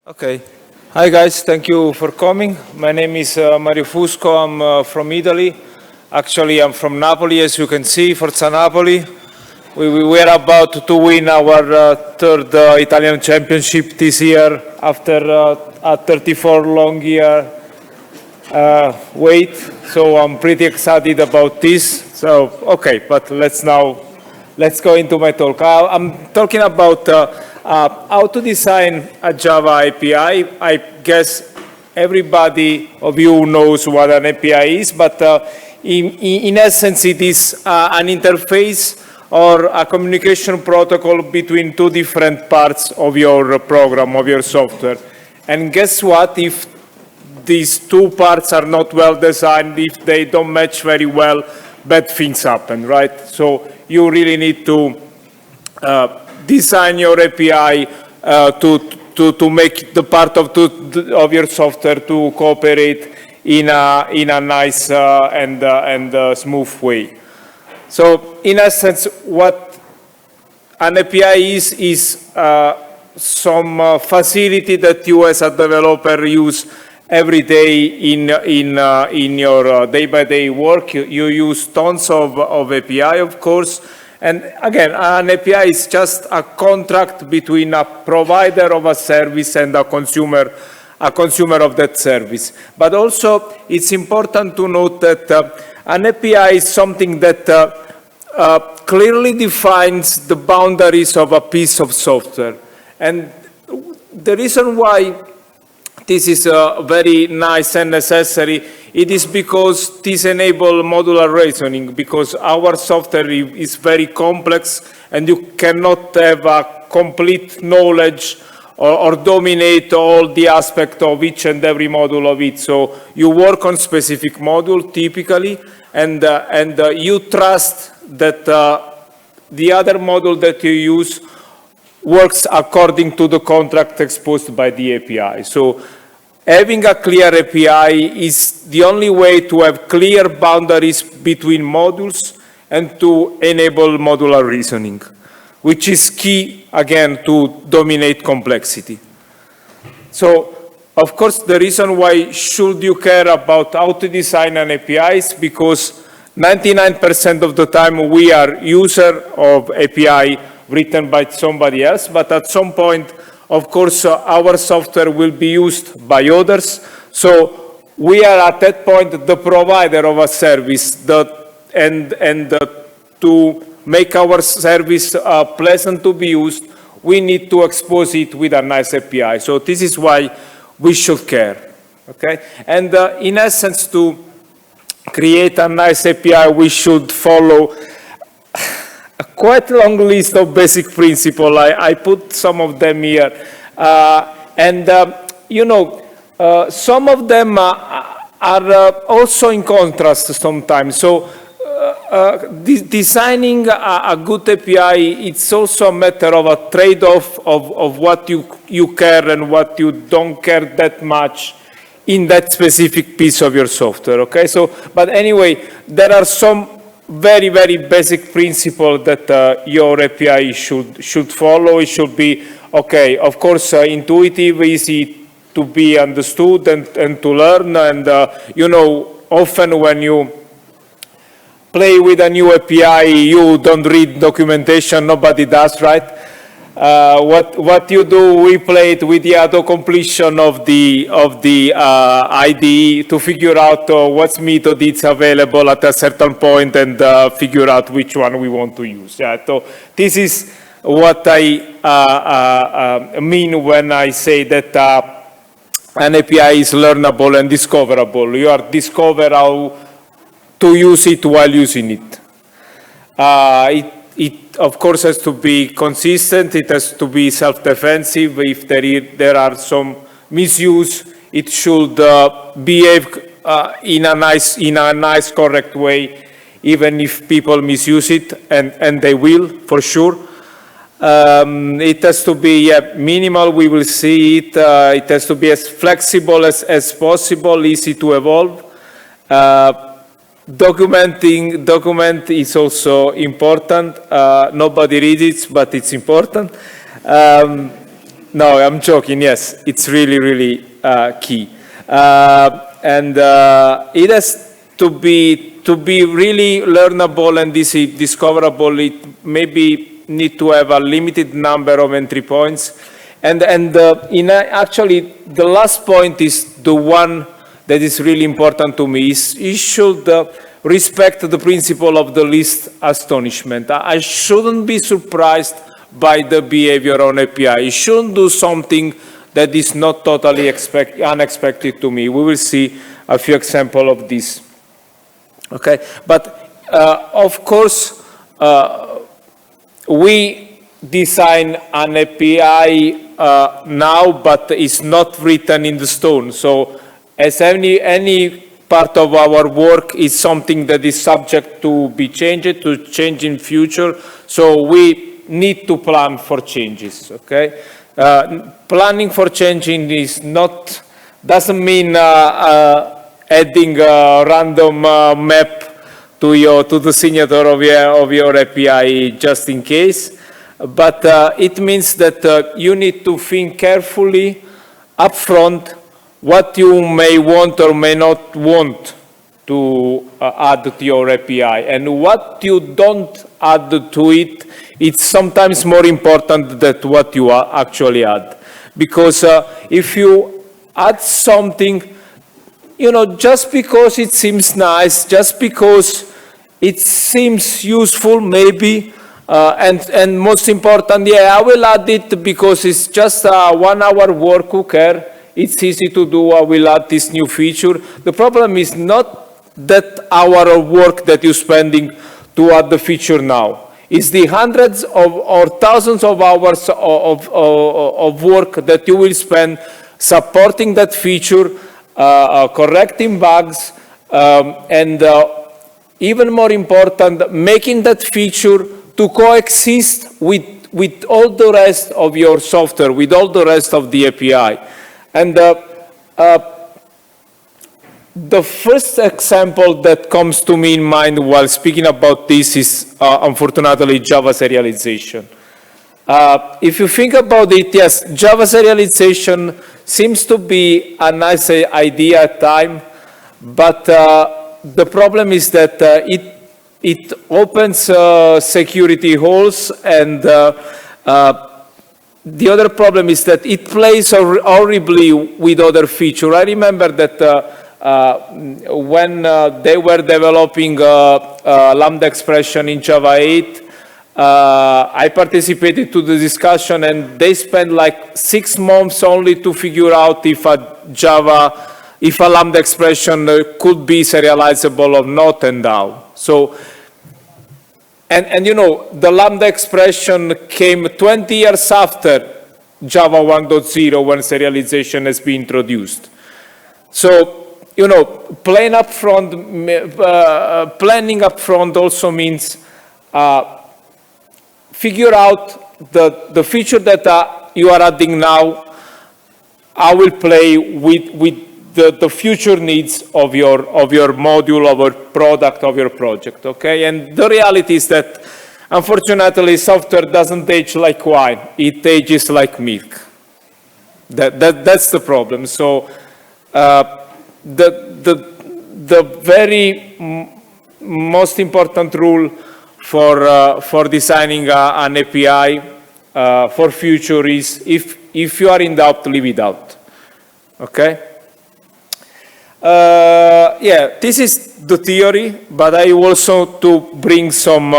Okay. Hi guys, thank you for coming. My name is Mario Fusco. I'm from Italy. Actually, I'm from Napoli, as you can see, Forza Napoli. We are about to win our third Italian championship this year after a 34 long year wait. So I'm pretty excited about this. So, okay, but let's go into my talk. I'm talking about how to design a Java API. I guess everybody of you knows what an API is, but in essence, it is an interface or a communication protocol between two different parts of your program, of your software. And guess what? If these two parts are not well designed, if they don't match very well, bad things happen, right? So you really need to design your API to make the part of your software to cooperate in a nice and smooth way. So in essence, what an API is some facility that you as a developer use every day in your day-by-day work. You use tons of API, of course. And again, an API is just a contract between a provider of a service and a consumer of that service. But also, it's important to note that an API is something that clearly defines the boundaries of a piece of software. And the reason why this is very nice and necessary, it is because this enables modular reasoning, because our software is very complex and you cannot have a complete knowledge or dominate all the aspects of each and every module of it. So you work on specific module typically, and you trust that the other module that you use works according to the contract exposed by the API. So having a clear API is the only way to have clear boundaries between modules and to enable modular reasoning, which is key, again, to dominate complexity. So, of course, the reason why should you care about how to design an API is because 99% of the time we are user of API written by somebody else, but at some point, of course, our software will be used by others. So we are at that point the provider of a service to make our service pleasant to be used, we need to expose it with a nice API. So this is why we should care. Okay? And in essence, to create a nice API, we should follow a quite long list of basic principles. I put some of them here. Some of them are also in contrast sometimes. So designing a good API, it's also a matter of a trade-off of what you care and what you don't care that much in that specific piece of your software, okay? So, but anyway, there are some very, very basic principle that your API should follow. It should be, okay, of course, intuitive, easy to be understood and to learn. And, often when you play with a new API, you don't read documentation, nobody does, right? What you do, we play it with the auto-completion of the IDE to figure out what method is available at a certain point and figure out which one we want to use. Yeah, so this is what I mean when I say that an API is learnable and discoverable. You are discover how to use it while using it. It, of course, has to be consistent. It has to be self-defensive. If there are some misuse, it should behave in a nice, correct way, even if people misuse it, and they will, for sure. It has to be minimal. We will see it. It has to be as flexible as possible, easy to evolve. Document is also important. Nobody reads it, but it's important. No, I'm joking. Yes, it's really, really key, and it has to be really learnable and discoverable. It maybe need to have a limited number of entry points, and actually the last point is the one that is really important to me. Is it should respect the principle of the least astonishment. I shouldn't be surprised by the behavior on API. It shouldn't do something that is not totally unexpected to me. We will see a few examples of this. Okay, but of course, we design an API now, but it's not written in the stone. So as any part of our work is something that is subject to be changed, to change in future. So we need to plan for changes, okay? Planning for changing is not, doesn't mean adding a random map to the signature of your API just in case, but it means that you need to think carefully upfront what you may want or may not want to add to your API, and what you don't add to it, it's sometimes more important than what you actually add. Because if you add something, you know, just because it seems nice, just because it seems useful maybe, and most important, yeah, I will add it because it's just a 1 hour work, who cares? It's easy to do, I will add this new feature. The problem is not that hour of work that you're spending to add the feature now. It's the hundreds of or thousands of hours of work that you will spend supporting that feature, correcting bugs, and even more important, making that feature to coexist with all the rest of your software, with all the rest of the API. And the first example that comes to me in mind while speaking about this is, unfortunately, Java serialization. If you think about it, yes, Java serialization seems to be a nice idea at times, but the problem is that it opens security holes, and the other problem is that it plays horribly with other features. I remember that when they were developing Lambda expression in Java 8, I participated to the discussion, and they spent like 6 months only to figure out if a Lambda expression could be serializable or not, and how. So, and you know, the Lambda expression came 20 years after Java 1.0 when serialization has been introduced. So, you know, planning up front also means figure out the feature that you are adding now. I will play with the future needs of your module, of your product, of your project. Okay, and the reality is that unfortunately software doesn't age like wine; it ages like milk. That's the problem. So. The very most important rule for designing an API for future is if you are in doubt, leave it out. Okay. Yeah, this is the theory, but I also to bring some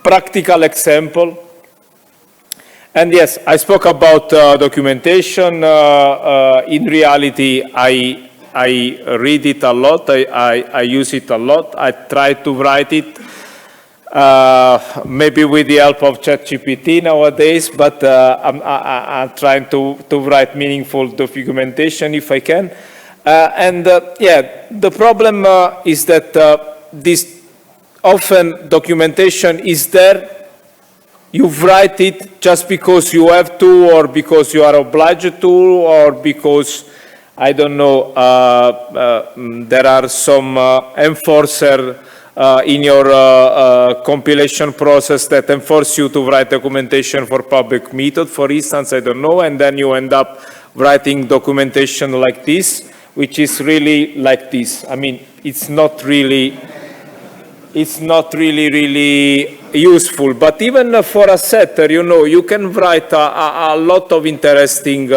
practical example. And yes, I spoke about documentation. In reality, I read it a lot. I use it a lot. I try to write it, maybe with the help of ChatGPT nowadays, but I'm trying to write meaningful documentation if I can. Yeah, the problem is that this often documentation is there. You write it just because you have to, or because you are obliged to, or because, I don't know, there are some enforcer in your compilation process that enforce you to write documentation for public method, for instance, I don't know, and then you end up writing documentation like this, which is really like this. I mean, it's not really really useful. But even for a setter, you know, you can write a lot of interesting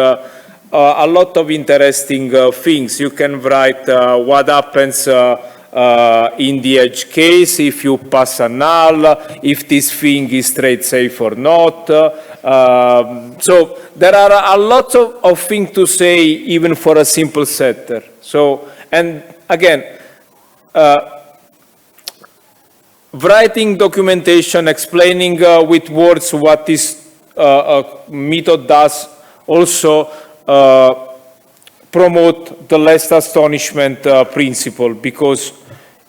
things. You can write what happens in the edge case if you pass a null, if this thing is trade safe or not. So there are a lot of things to say even for a simple setter. So, and again, writing documentation, explaining with words what this method does, also promote the less astonishment principle, because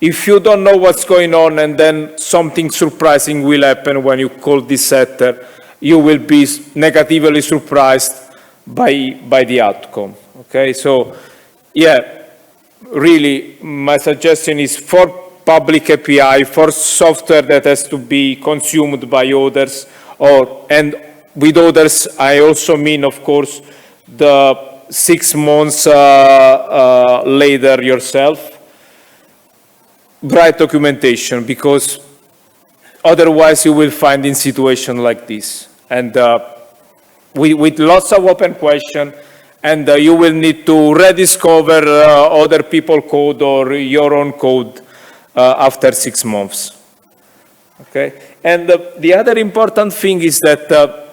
if you don't know what's going on and then something surprising will happen when you call this setter, you will be negatively surprised by the outcome. Okay, so yeah, really my suggestion is for public API, for software that has to be consumed by others, and with others I also mean, of course, the 6 months later yourself, write documentation, because otherwise you will find in situation like this, and with lots of open question, and you will need to rediscover other people's code or your own code after 6 months. Okay, and the other important thing is that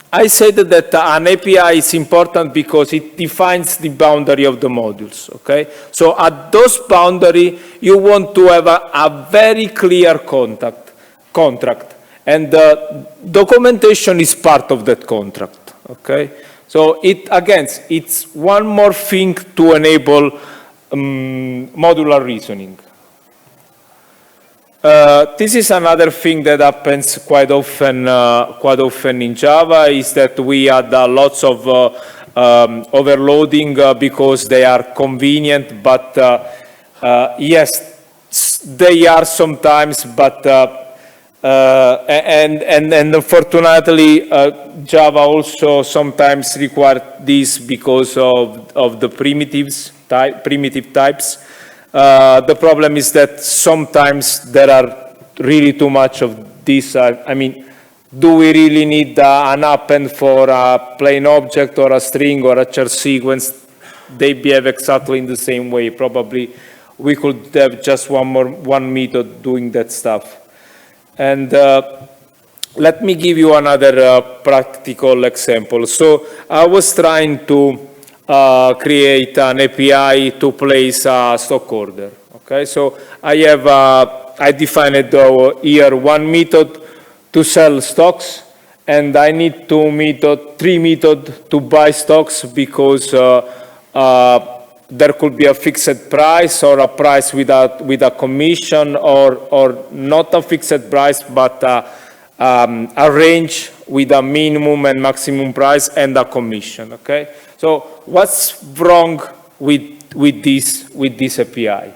I said that an API is important because it defines the boundary of the modules. Okay, so at those boundary you want to have a very clear contract, and documentation is part of that contract. Okay, so it's one more thing to enable modular reasoning. This is another thing that happens quite often in Java, is that we add lots of overloading because they are convenient, but yes, they are sometimes, but and unfortunately Java also sometimes requires this because of the primitive types. The problem is that sometimes there are really too much of this. I mean, do we really need an append for a plain object or a string or a char sequence? They behave exactly in the same way. Probably we could have just one method doing that stuff. And let me give you another practical example. So I was trying to create an API to place a stock order. Okay, so I defined here one method to sell stocks, and I need three methods to buy stocks, because there could be a fixed price or a price with a commission, or not a fixed price but a range with a minimum and maximum price and a commission. Okay. So what's wrong with this API?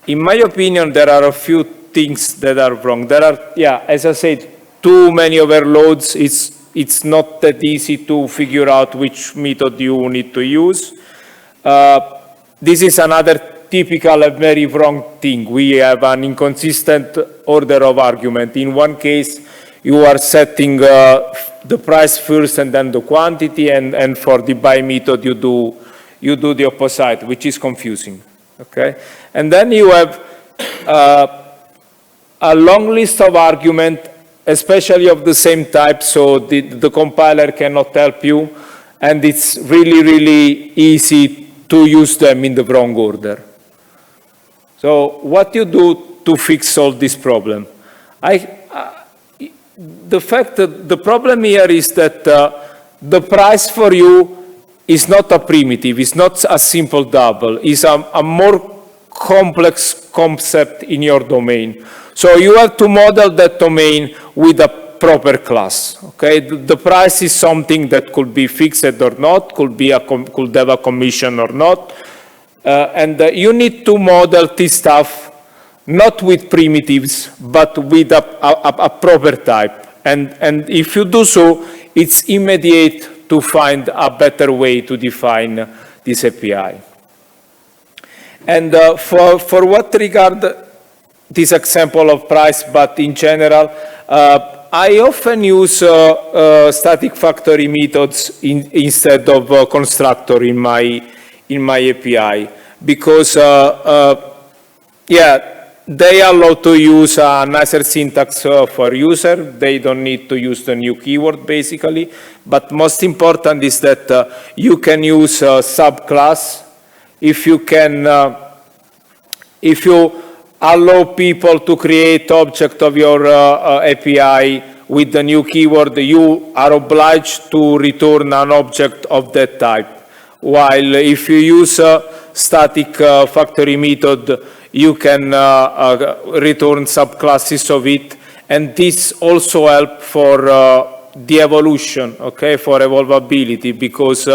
In my opinion, there are a few things that are wrong. There are, yeah, as I said, too many overloads. It's not that easy to figure out which method you need to use. This is another typical and very wrong thing. We have an inconsistent order of argument. In one case, you are setting the price first and then the quantity, and for the buy method you do the opposite, which is confusing. Okay, and then you have a long list of arguments, especially of the same type, so the compiler cannot help you, and it's really easy to use them in the wrong order. So what you do to fix all this problem? The problem here is that the price for you is not a primitive, it's not a simple double, it's a more complex concept in your domain. So you have to model that domain with a proper class. Okay, the price is something that could be fixed or not, could have a commission or not. And you need to model this stuff not with primitives, but with a proper type. And if you do so, it's immediate to find a better way to define this API. And for what regard this example of price, but in general, I often use static factory methods instead of constructor in my API, because yeah, they allow to use a nicer syntax for user. They don't need to use the new keyword, basically. But most important is that you can use a subclass. If you allow people to create object of your API with the new keyword, you are obliged to return an object of that type. While if you use a static factory method, you can return subclasses of it, and this also helps for the evolution, okay, for evolvability, because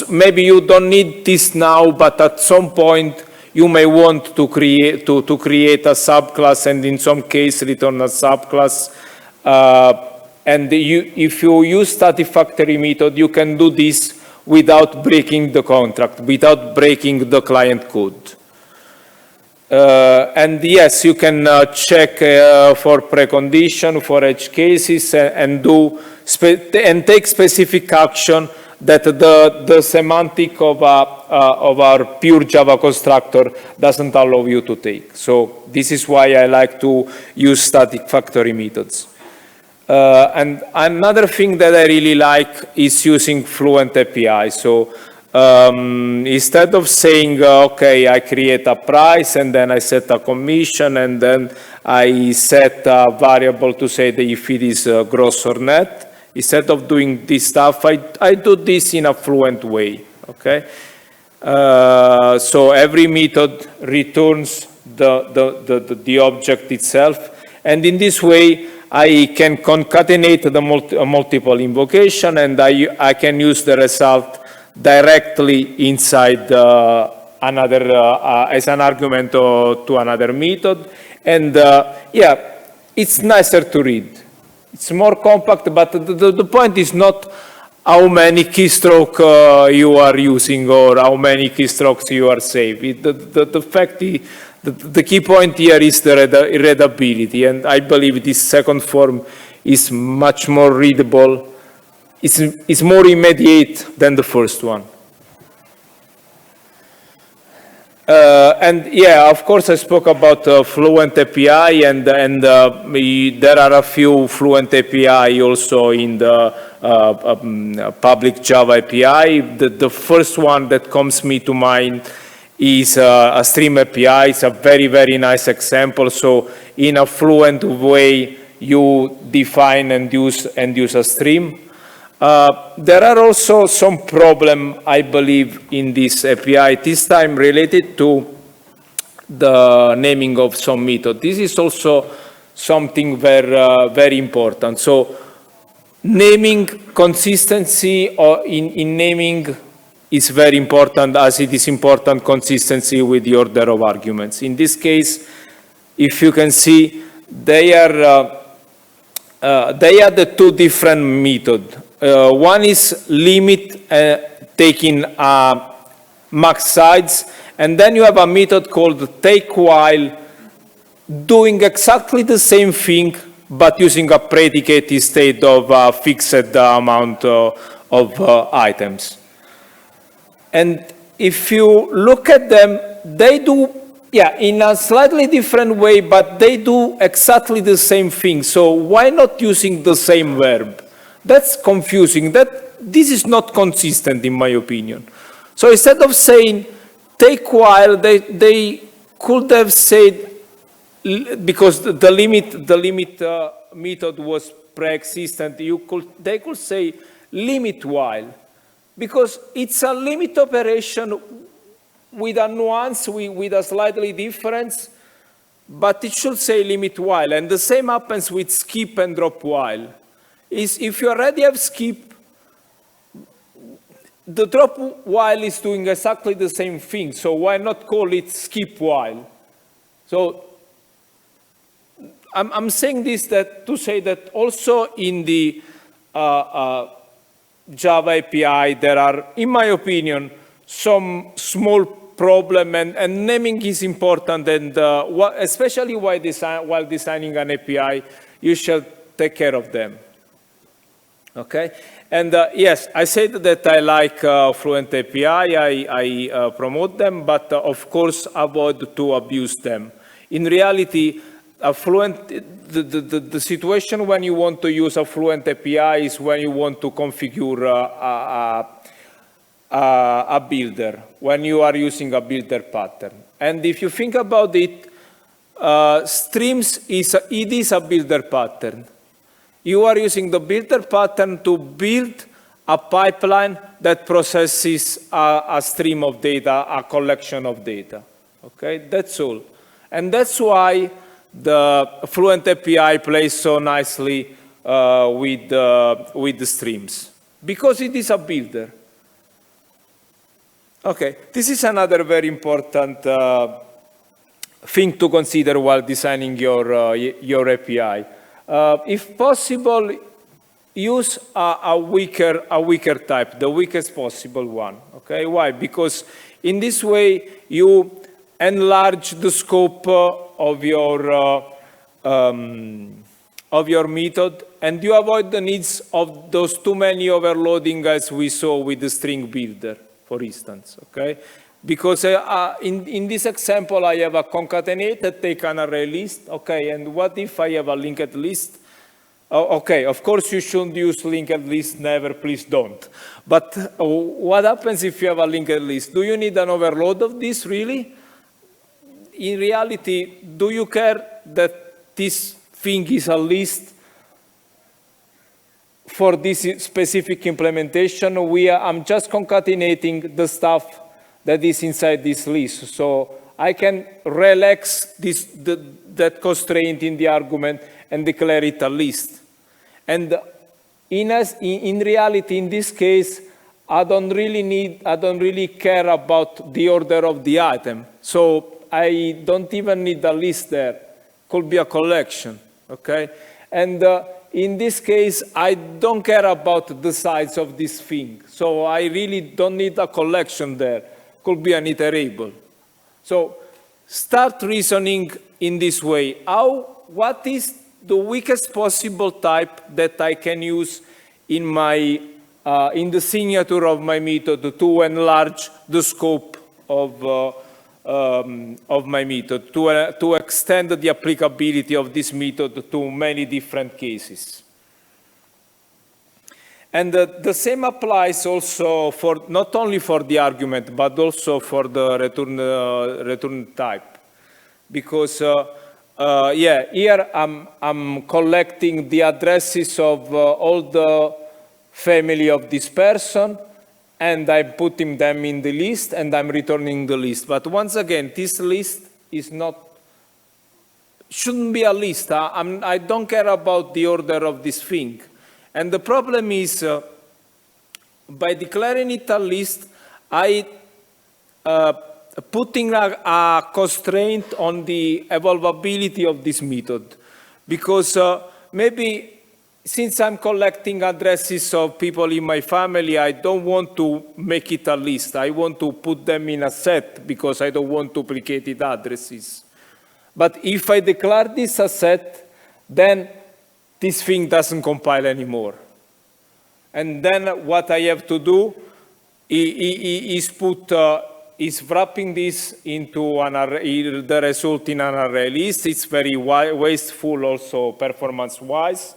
maybe you don't need this now, but at some point you may want to create a subclass, and in some case return a subclass. And if you use static factory method, you can do this without breaking the contract, without breaking the client code. And yes, you can check for precondition for edge cases and take specific action that the semantic of our pure Java constructor doesn't allow you to take. So this is why I like to use static factory methods. And another thing that I really like is using Fluent API. So instead of saying, okay, I create a price and then I set a commission and then I set a variable to say that if it is gross or net, instead of doing this stuff, I do this in a Fluent way, okay? So every method returns the object itself, and in this way, I can concatenate the multiple invocation, and I can use the result directly inside another as an argument to another method, and yeah, it's nicer to read. It's more compact, but the point is not how many keystrokes you are using or how many keystrokes you are saving. The fact is, the key point here is the readability, and I believe this second form is much more readable. It's more immediate than the first one. And yeah, of course, I spoke about Fluent API, and there are a few Fluent API also in the public Java API. The first one that comes to mind is a stream API. It's a very, very nice example. So in a Fluent way, you define and use a stream. There are also some problems, I believe, in this API, this time related to the naming of some method. This is also something very important. So naming consistency or in naming is very important, as it is important consistency with the order of arguments. In this case, if you can see, they are the two different methods. One is limit taking max size, and then you have a method called take while doing exactly the same thing but using a predicate instead of a fixed amount of items. And if you look at them, they do, yeah, in a slightly different way, but they do exactly the same thing. So why not using the same verb? That's confusing. This is not consistent, in my opinion. So instead of saying take while, they could have said, because the limit method was pre-existent, they could say limit while, because it's a limit operation with a nuance, with a slightly difference, but it should say limit while. And the same happens with skip and drop while. If you already have skip, the drop while is doing exactly the same thing, so why not call it skip while? So I'm saying this to say that also in the Java API, there are, in my opinion, some small problem, and naming is important, and especially while designing an API, you should take care of them. Okay, and yes, I said that I like Fluent API, I promote them, but of course avoid to abuse them. In reality, the situation when you want to use a Fluent API is when you want to configure a builder, when you are using a builder pattern. And if you think about it, streams is a builder pattern. You are using the builder pattern to build a pipeline that processes a stream of data, a collection of data. Okay, that's all. And that's why the Fluent API plays so nicely with the streams, because it is a builder. Okay, this is another very important thing to consider while designing your API. If possible, use a weaker type, the weakest possible one. Okay, why? Because in this way you enlarge the scope of your method, and you avoid the needs of those too many overloading as we saw with the string builder, for instance. Okay, because in this example, I have a concatenated, take an array list. Okay, and what if I have a linked list? Oh, okay, of course you shouldn't use linked list, never, please don't. But what happens if you have a linked list? Do you need an overload of this, really? In reality, do you care that this thing is a list for this specific implementation? I'm just concatenating the stuff that is inside this list. So I can relax that constraint in the argument and declare it a list. And in reality, in this case, I don't really care about the order of the item. So I don't even need a list there. Could be a collection, okay? And in this case, I don't care about the size of this thing. So I really don't need a collection there. Could be an iterable. So start reasoning in this way. What is the weakest possible type that I can use in the signature of my method to enlarge the scope of my method, to extend the applicability of this method to many different cases. And the same applies also for not only for the argument, but also for the return type, because yeah, here I'm collecting the addresses of all the family of this person, and I'm putting them in the list, and I'm returning the list. But once again, this list shouldn't be a list. I don't care about the order of this thing. And the problem is, by declaring it a list, I putting a constraint on the evolvability of this method. Because maybe since I'm collecting addresses of people in my family, I don't want to make it a list. I want to put them in a set because I don't want duplicated addresses. But if I declare this a set, then this thing doesn't compile anymore. And then what I have to do is wrapping this into an array, the result in an array list. It's very wasteful also performance-wise.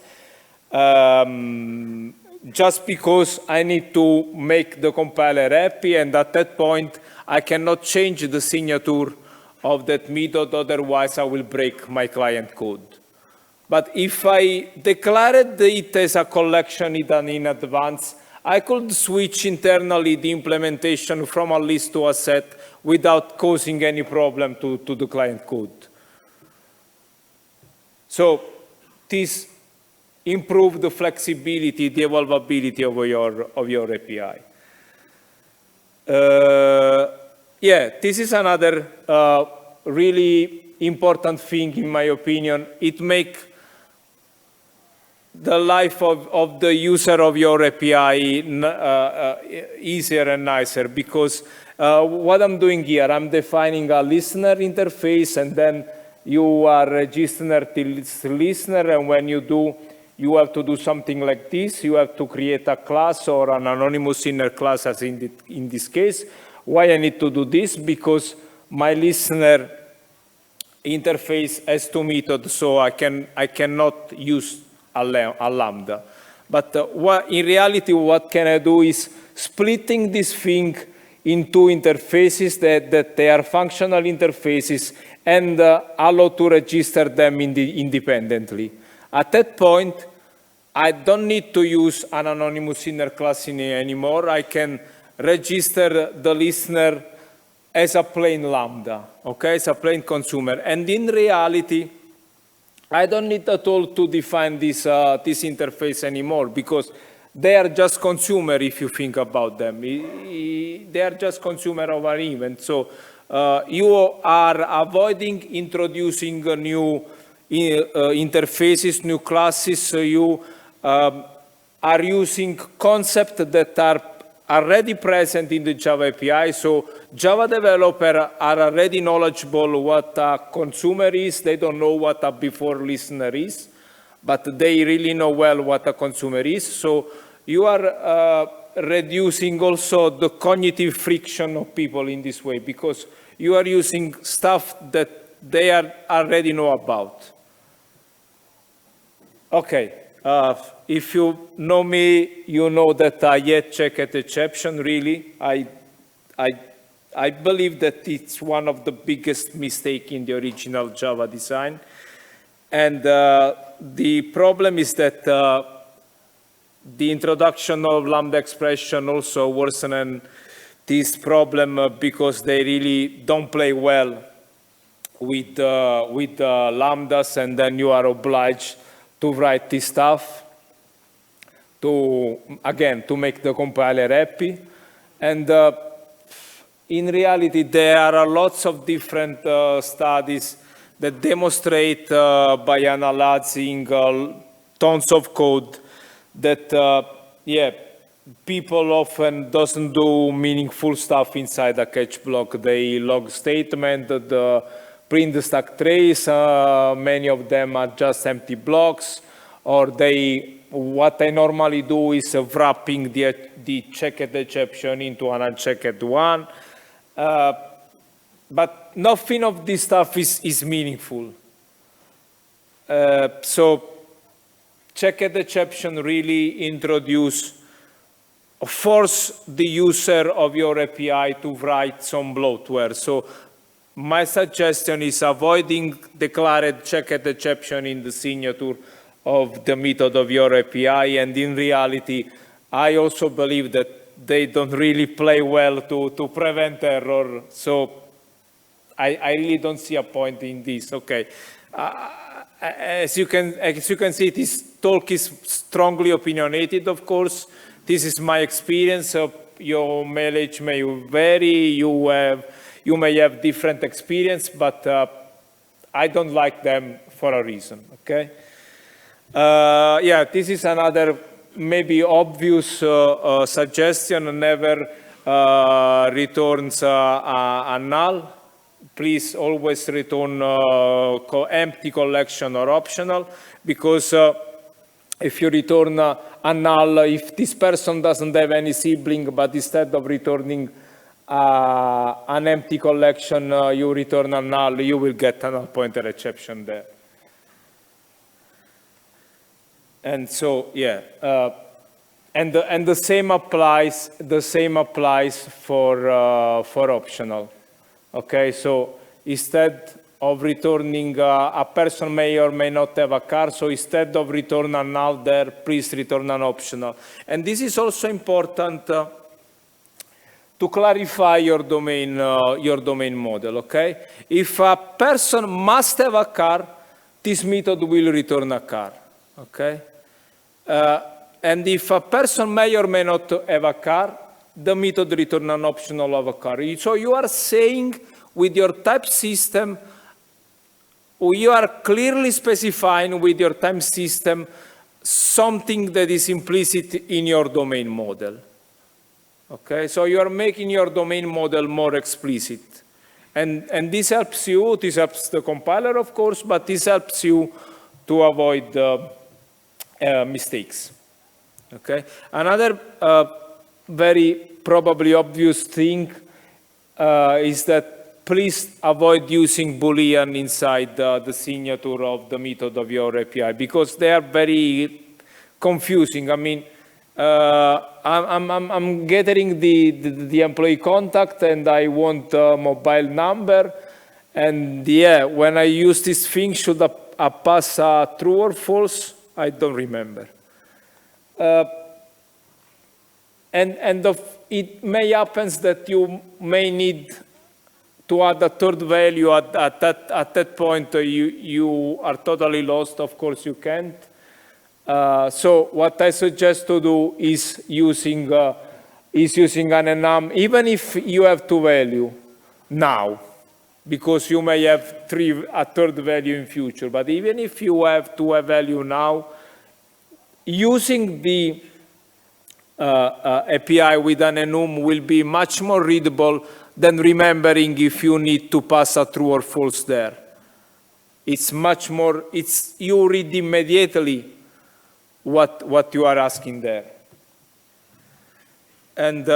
Just because I need to make the compiler happy, and at that point, I cannot change the signature of that method, otherwise I will break my client code. But if I declared it as a collection in advance, I could switch internally the implementation from a list to a set without causing any problem to the client code. So this improves the flexibility, the evolvability of your API. Yeah, this is another really important thing in my opinion. It makes the life of the user of your API easier and nicer, because what I'm doing here, I'm defining a listener interface, and then you are register this listener, and when you do, you have to do something like this. You have to create a class or an anonymous inner class, as in this case. Why I need to do this? Because my listener interface has two methods, so I cannot use a lambda. But in reality, what can I do is splitting this thing in two interfaces that they are functional interfaces, and allow to register them independently. At that point, I don't need to use an anonymous inner class anymore. I can register the listener as a plain lambda, okay, as a plain consumer. And in reality, I don't need at all to define this interface anymore, because they are just consumer if you think about them. They are just consumer of an event. So you are avoiding introducing new interfaces, new classes. So you are using concepts that are already present in the Java API. So Java developers are already knowledgeable what a consumer is. They don't know what a before listener is, but they really know well what a consumer is. So you are reducing also the cognitive friction of people in this way, because you are using stuff that they already know about. Okay. If you know me, you know that I yet check at exception, really. I believe that it's one of the biggest mistakes in the original Java design. And the problem is that the introduction of lambda expression also worsened this problem because they really don't play well with lambdas, and then you are obliged to write this stuff to make the compiler happy. And in reality, there are lots of different studies that demonstrate by analyzing tons of code that, people often doesn't do meaningful stuff inside a catch block. They log statement, the print the stack trace, many of them are just empty blocks, or what I normally do is wrapping the checked exception into an unchecked one. But nothing of this stuff is meaningful. So checked exception really force the user of your API to write some bloatware. So my suggestion is avoiding declared checked exception in the signature of the method of your API. And in reality, I also believe that they don't really play well to prevent error. So I really don't see a point in this. Okay. As you can see, this talk is strongly opinionated, of course. This is my experience. Your mileage may vary. You may have different experience, but I don't like them for a reason, okay? This is another maybe obvious suggestion. Never returns a null. Please always return empty collection or optional, because if you return a null, if this person doesn't have any sibling, but instead of returning an empty collection, you return a null, you will get a null pointer exception there. And so, and the same applies. For optional. Okay, so instead of returning a person may or may not have a car, so instead of return a null there, please return an optional. And this is also important to clarify your domain model, okay? If a person must have a car, this method will return a car, okay? And if a person may or may not have a car, the method return an optional of a car. So you are saying with your type system, you are clearly specifying with your type system something that is implicit in your domain model. Okay, so you are making your domain model more explicit. And this helps you, this helps the compiler, of course, but this helps you to avoid mistakes. Okay, another very probably obvious thing is that please avoid using Boolean inside the signature of the method of your API, because they are very confusing. I mean, I'm gathering the employee contact and I want a mobile number. And yeah, when I use this thing, should I pass true or false? I don't remember. It may happen that you may need to add a third value at that point. You are totally lost. Of course, you can't. So what I suggest to do is using an enum, even if you have two value now, because you may have a third value in future. But even if you have two value now, using the API with an enum will be much more readable than remembering if you need to pass a true or false there. It's much more, you read immediately what you are asking there. And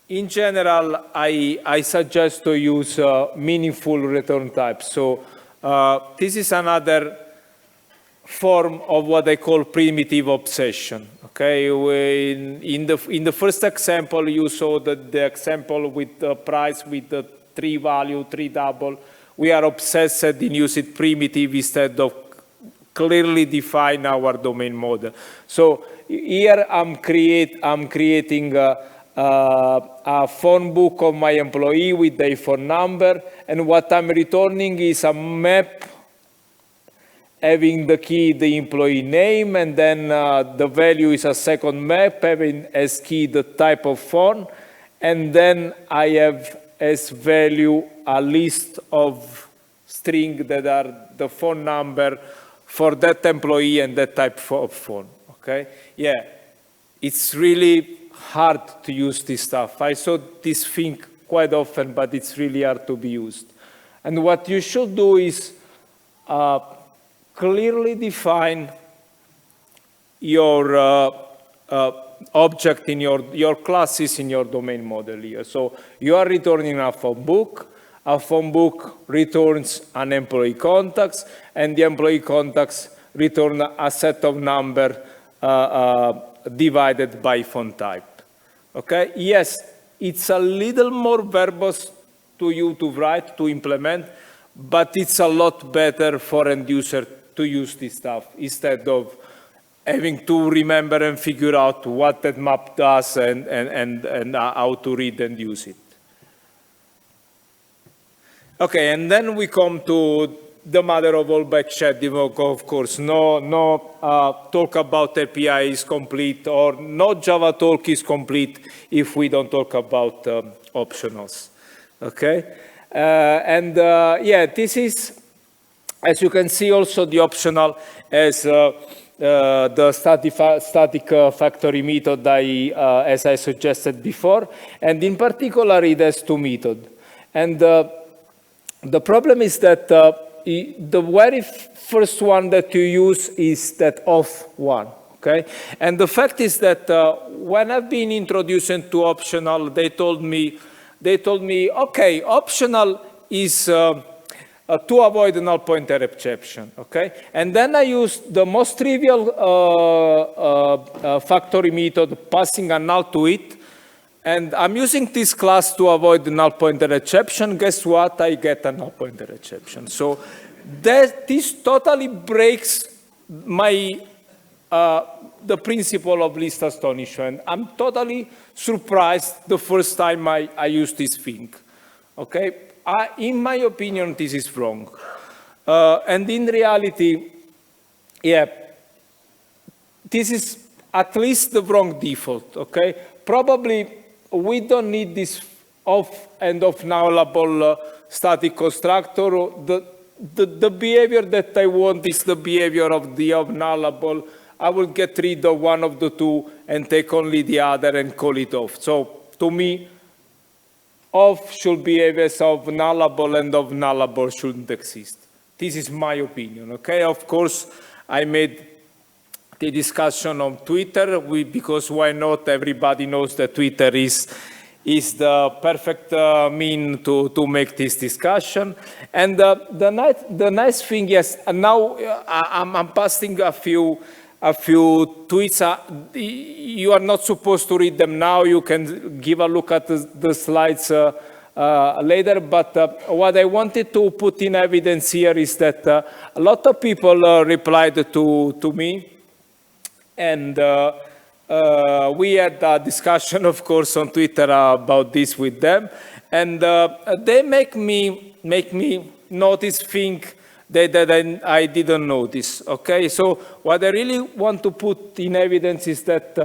in general, I suggest to use meaningful return types. So this is another form of what I call primitive obsession. Okay, in the first example, you saw the example with the price with the three value, three double. We are obsessed in using primitive instead of clearly define our domain model. So here I'm creating a phone book of my employee with their phone number, and what I'm returning is a map having the key the employee name, and then the value is a second map having as key the type of phone, and then I have as value a list of string that are the phone number for that employee and that type of phone. Okay, yeah, it's really hard to use this stuff. I saw this thing quite often, but it's really hard to be used. And what you should do is clearly define your object in your classes in your domain model here. So you are returning a phone book. A phone book returns an employee contacts, and the employee contacts return a set of number divided by phone type. Okay? Yes, it's a little more verbose to you to write, to implement, but it's a lot better for end user to use this stuff instead of having to remember and figure out what that map does and how to read and use it. Okay, and then we come to the matter of all backshading. Of course, no talk about API is complete, or no Java talk is complete if we don't talk about optionals. Okay, yeah, this is, as you can see, also the optional as the static factory method as I suggested before, and in particular it has two methods. And the problem is that the very first one that you use is that off one, okay? And the fact is that when I've been introduced to optional, they told me, okay, optional is to avoid null pointer exception, okay? And then I used the most trivial factory method, passing a null to it. And I'm using this class to avoid the null pointer exception. Guess what? I get a null pointer exception. So this totally breaks my the principle of least astonishment. I'm totally surprised the first time I used this thing. Okay, in my opinion, this is wrong. And in reality, yeah, this is at least the wrong default. Okay. probably we don't need this off and off nullable static constructor. The behavior that I want is the behavior of the off nullable. I will get rid of one of the two and take only the other and call it off. So to me, off should behave as of nullable and of nullable shouldn't exist. This is my opinion, okay? Of course, I made the discussion on Twitter because why not? Everybody knows that Twitter is the perfect mean to make this discussion. And the nice thing is, now I'm posting a few tweets. You are not supposed to read them now. You can give a look at the slides later. But what I wanted to put in evidence here is that a lot of people replied to me. And we had a discussion, of course, on Twitter about this with them. And they make me notice things that I didn't notice, okay? So what I really want to put in evidence is that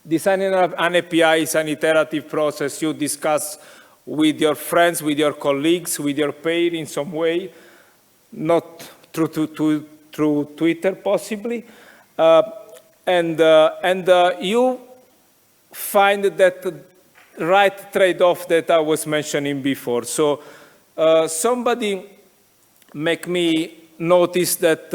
designing an API is an iterative process. You discuss with your friends, with your colleagues, with your peer in some way, not through Twitter possibly. And you find that right trade-off that I was mentioning before. So somebody make me notice that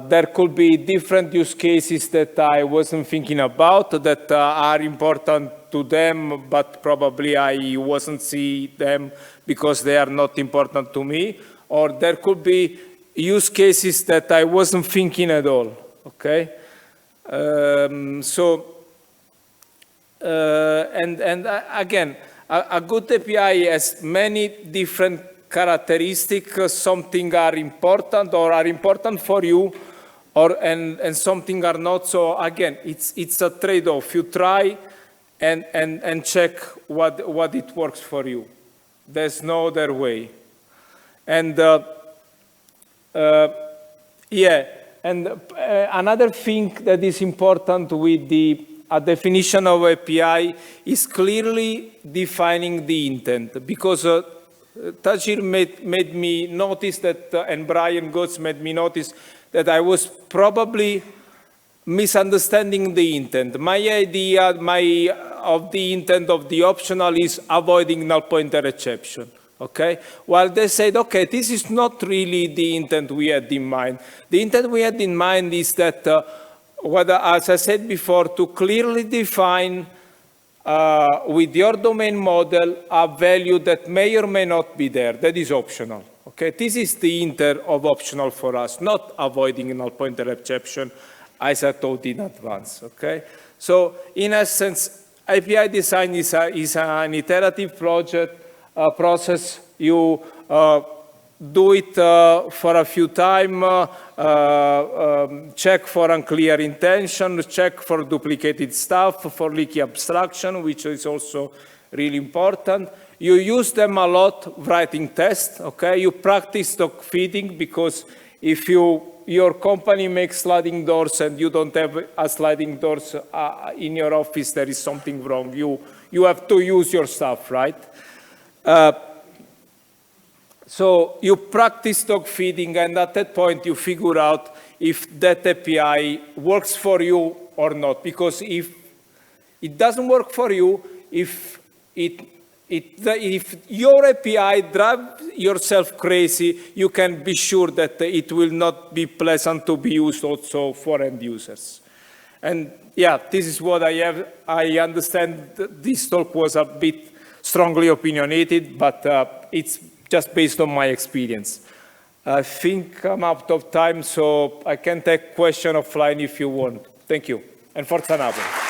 there could be different use cases that I wasn't thinking about that are important to them, but probably I wasn't see them because they are not important to me. Or there could be use cases that I wasn't thinking at all, okay? Again, a good API has many different characteristics. Something are important or are important for you, and something are not. So again, it's a trade-off. You try and check what it works for you. There's no other way. And another thing that is important with a definition of API is clearly defining the intent, because Tajir made me notice that, and Brian Goetz made me notice that I was probably misunderstanding the intent. My idea of the intent of the optional is avoiding null pointer exception. Okay, well, they said, okay, this is not really the intent we had in mind. The intent we had in mind is that, as I said before, to clearly define with your domain model a value that may or may not be there, that is optional. Okay, this is the intent of optional for us, not avoiding null pointer exception, as I told in advance. Okay, so in essence, API design is an iterative process. You do it for a few times, check for unclear intention, check for duplicated stuff, for leaky abstraction, which is also really important. You use them a lot writing tests, okay? You practice dog feeding, because if your company makes sliding doors and you don't have a sliding doors in your office, there is something wrong. You have to use your stuff, right? So you practice dog feeding, and at that point you figure out if that API works for you or not. Because if it doesn't work for you, if your API drives yourself crazy, you can be sure that it will not be pleasant to be used also for end users. And yeah, this is what I have. I understand this talk was a bit strongly opinionated, but it's just based on my experience. I think I'm out of time, so I can take question offline if you want. Thank you. And forza Napoli.